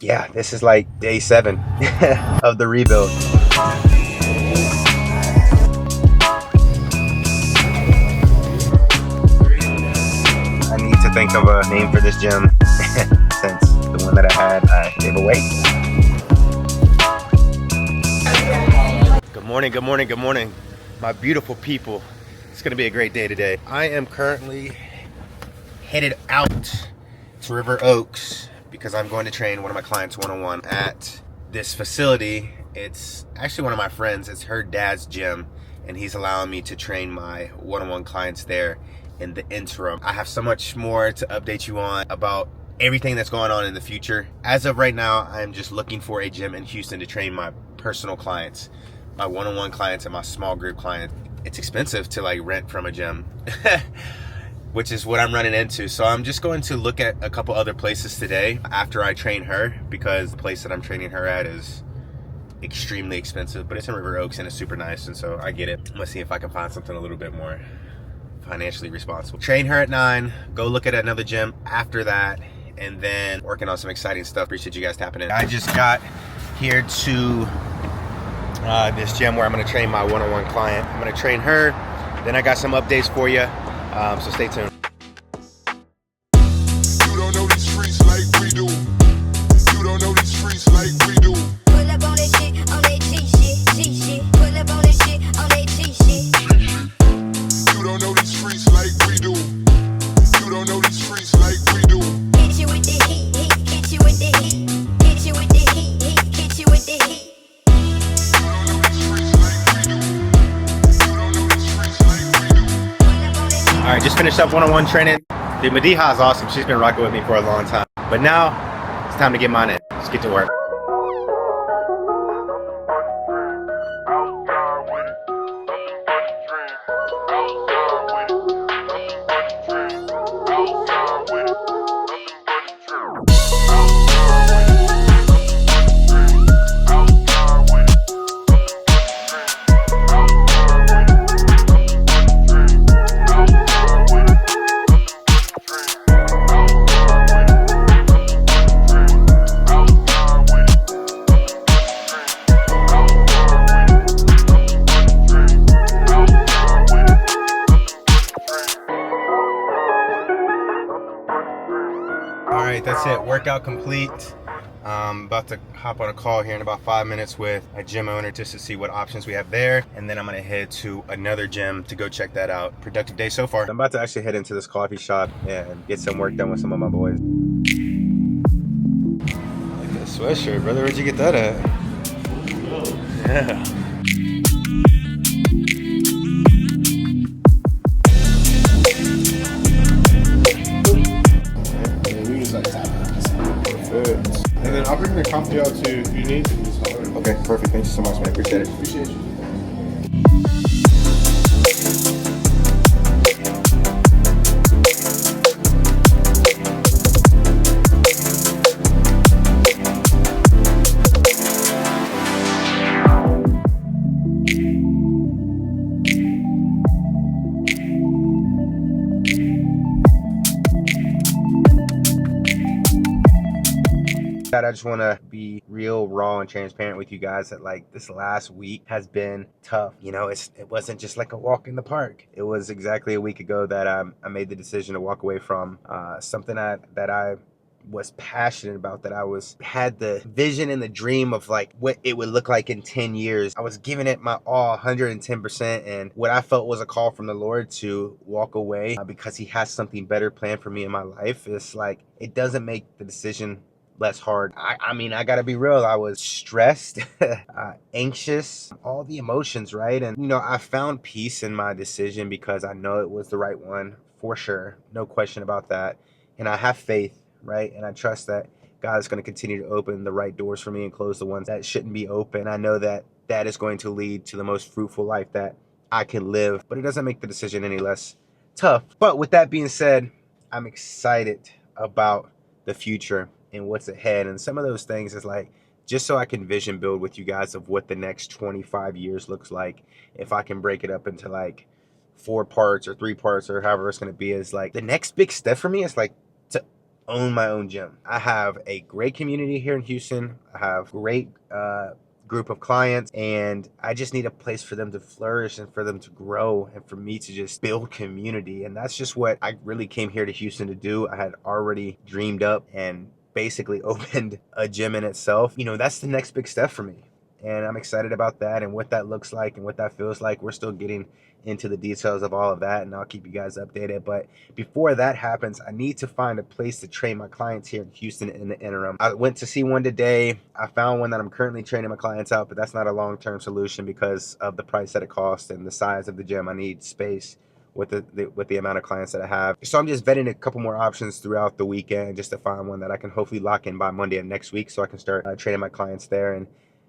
yeah, this is like day 7 of the rebuild. I need to think of a name for this gym since the one that I had I gave away. Good morning, good morning, good morning, my beautiful people. It's gonna be a great day today. I am currently headed out to River Oaks because I'm going to train one of my clients one-on-one at this facility. It's actually one of my friends. It's her dad's gym, and he's allowing me to train my one-on-one clients there in the interim. I have so much more to update you on about everything that's going on in the future. As of right now, I'm just looking for a gym in Houston to train my personal clients, my one-on-one clients and my small group clients. It's expensive to like rent from a gym. Which is what I'm running into. So I'm just going to look at a couple other places today after I train her, because the place that I'm training her at is extremely expensive, but it's in River Oaks and it's super nice, and so I get it. I'm gonna see if I can find something a little bit more financially responsible. Train her at 9, go look at another gym after that, and then working on some exciting stuff. Appreciate you guys tapping in. I just got here to this gym where I'm gonna train my one-on-one client. I'm gonna train her, then I got some updates for you. So stay tuned. You don't know these streets like we do. You don't know these streets like we do. Pull up on that shit, on that T-shit. Pull up on that shit, on that T-shit. You don't know these streets like we do. You don't know these streets like we do. Hit you with the heat, hit you with the heat. Hit you with the heat, hit you with the heat. All right, just finished up one-on-one training. Dude, Madiha is awesome. She's been rocking with me for a long time. But now, it's time to get mine in. Let's get to work. All right, that's it. Workout complete. I'm about to hop on a call here in about 5 minutes with a gym owner just to see what options we have there. And then I'm gonna head to another gym to go check that out. Productive day so far. I'm about to actually head into this coffee shop and get some work done with some of my boys. I like that sweatshirt, brother. Where'd you get that at? Yeah. And then I'll bring the coffee out too if you need to. Okay, perfect. Thank you so much, man. Appreciate it. Appreciate you. I just want to be real, raw, and transparent with you guys that like this last week has been tough. You know, it wasn't just like a walk in the park. It was exactly a week ago that I made the decision to walk away from something that I was passionate about, that I had the vision and the dream of like what it would look like in 10 years. I was giving it my all, 110%, and what I felt was a call from the Lord to walk away because he has something better planned for me in my life. It's like, it doesn't make the decision less hard. I mean, I gotta be real. I was stressed, anxious, all the emotions, right? And, you know, I found peace in my decision because I know it was the right one for sure. No question about that. And I have faith, right? And I trust that God is going to continue to open the right doors for me and close the ones that shouldn't be open. I know that that is going to lead to the most fruitful life that I can live, but it doesn't make the decision any less tough. But with that being said, I'm excited about the future and what's ahead, and some of those things is like, just so I can vision build with you guys of what the next 25 years looks like. If I can break it up into like 4 parts or 3 parts or however it's going to be, is like the next big step for me is like to own my own gym. I have a great community here in Houston. I have great group of clients, and I just need a place for them to flourish and for them to grow and for me to just build community. And that's just what I really came here to Houston to do. I had already dreamed up and basically opened a gym in itself. You know, that's the next big step for me. And I'm excited about that and what that looks like and what that feels like. We're still getting into the details of all of that, and I'll keep you guys updated. But before that happens, I need to find a place to train my clients here in Houston in the interim. I went to see one today. I found one that I'm currently training my clients out, but that's not a long-term solution because of the price that it costs and the size of the gym. I need space with the amount of clients that I have. So I'm just vetting a couple more options throughout the weekend just to find one that I can hopefully lock in by Monday of next week so I can start training my clients there. And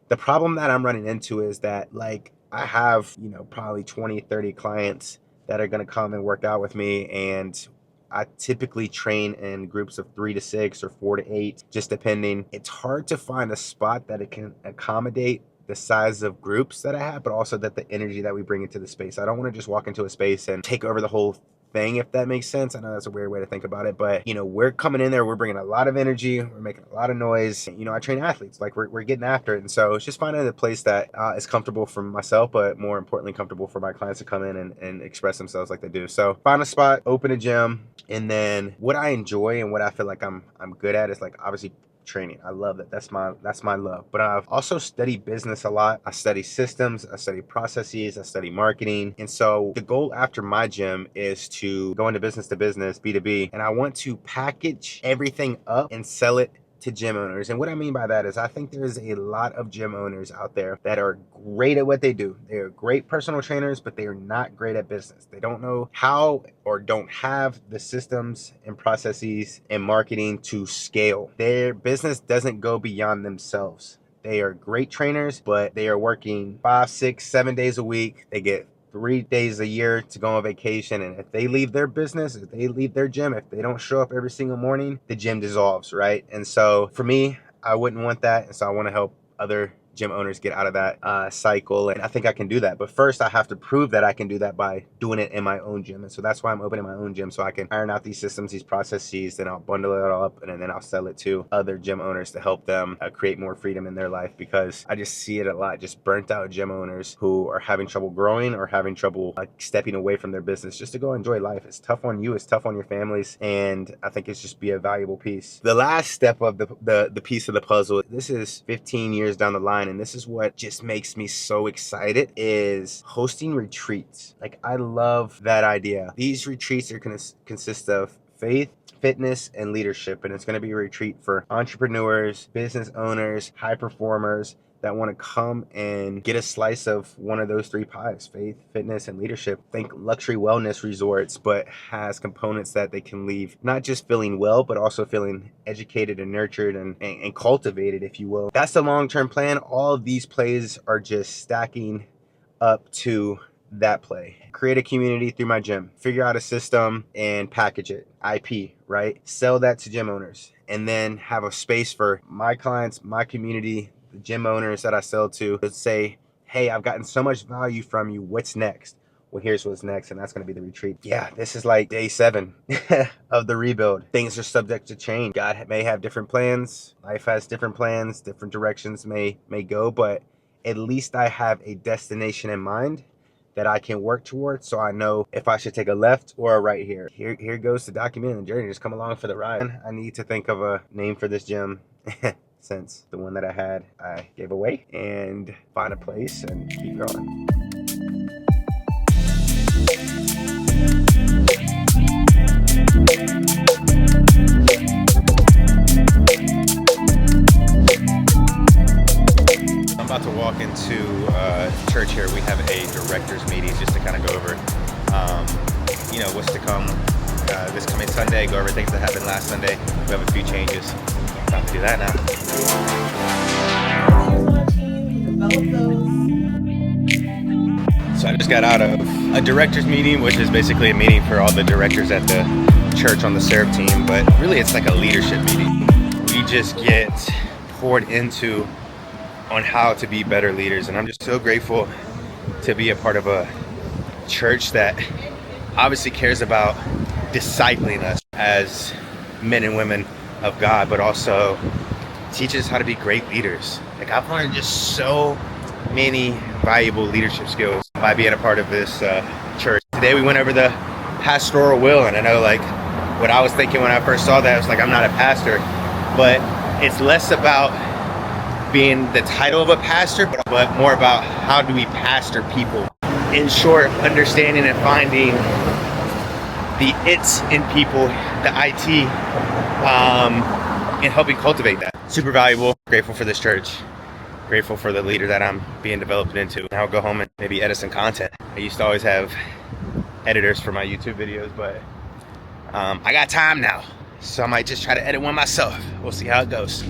the problem that I'm running into is that, like, I have, you know, probably 20, 30 clients that are going to come and work out with me. And I typically train in groups of 3 to 6 or 4 to 8, just depending. It's hard to find a spot that it can accommodate the size of groups that I have, but also that the energy that we bring into the space. I don't want to just walk into a space and take over the whole thing, if that makes sense. I know that's a weird way to think about it, but you know, we're coming in there, we're bringing a lot of energy, we're making a lot of noise. You know, I train athletes, like we're getting after it. And so it's just finding a place that is comfortable for myself, but more importantly, comfortable for my clients to come in and express themselves like they do. So find a spot, open a gym, and then what I enjoy and what I feel like I'm good at is, like, obviously training. I love that. That's my love. But I've also studied business a lot. I study systems, I study processes, I study marketing. And so the goal after my gym is to go into business to business, B2B, and I want to package everything up and sell it to gym owners. And what I mean by that is I think there's a lot of gym owners out there that are great at what they do. They're great personal trainers, but they are not great at business. They don't know how or don't have the systems and processes and marketing to scale. Their business doesn't go beyond themselves. They are great trainers, but they are working 5, 6, 7 days a week. They get 3 days a year to go on vacation, and if they leave their business, if they leave their gym, if they don't show up every single morning, the gym dissolves, right? And so for me, I wouldn't want that, and so I want to help other gym owners get out of that cycle, and I think I can do that. But first, I have to prove that I can do that by doing it in my own gym, and so that's why I'm opening my own gym, so I can iron out these systems, these processes, then I'll bundle it all up, and then I'll sell it to other gym owners to help them create more freedom in their life, because I just see it a lot, just burnt out gym owners who are having trouble growing or having trouble stepping away from their business just to go enjoy life. It's tough on you, it's tough on your families, and I think it's just be a valuable piece. The last step of the piece of the puzzle, this is 15 years down the line, and this is what just makes me so excited, is hosting retreats. Like, I love that idea. These retreats are going to consist of faith, fitness, and leadership, and it's going to be a retreat for entrepreneurs, business owners, high performers that want to come and get a slice of one of those 3 pies: faith, fitness, and leadership. Think luxury wellness resorts, but has components that they can leave not just feeling well, but also feeling educated and nurtured and cultivated, if you will. That's the long-term plan. All of these plays are just stacking up to that play. Create a community through my gym, figure out a system and package it, IP, right? Sell that to gym owners, and then have a space for my clients, my community, the gym owners that I sell to say, hey, I've gotten so much value from you. What's next? Well, here's what's next, and that's going to be the retreat. Yeah, this is like day 7 of the rebuild. Things are subject to change. God may have different plans. Life has different plans. Different directions may go, but at least I have a destination in mind that I can work towards, so I know if I should take a left or a right here. Here goes the documenting the journey. Just come along for the ride. I need to think of a name for this gym. Since the one that I had, I gave away, and find a place and keep going. I'm about to walk into church here. We have a directors meeting just to kind of go over, you know, what's to come this coming Sunday, go over things that happened last Sunday. We have a few changes. About to do that now. So I just got out of a directors meeting, which is basically a meeting for all the directors at the church on the serve team, but really it's like a leadership meeting. We just get poured into on how to be better leaders, and I'm just so grateful to be a part of a church that obviously cares about discipling us as men and women of God, but also teaches how to be great leaders. Like, I've learned just so many valuable leadership skills by being a part of this church. Today we went over the pastoral will, and I know, like, what I was thinking when I first saw that, I was like, I'm not a pastor, but it's less about being the title of a pastor, but more about how do we pastor people. In short, understanding and finding the it's in people, the IT, and helping cultivate that. Super valuable. Grateful for this church. Grateful for the leader that I'm being developed into. Now I'll go home and maybe edit some content. I used to always have editors for my YouTube videos, but I got time now, so I might just try to edit one myself. We'll see how it goes.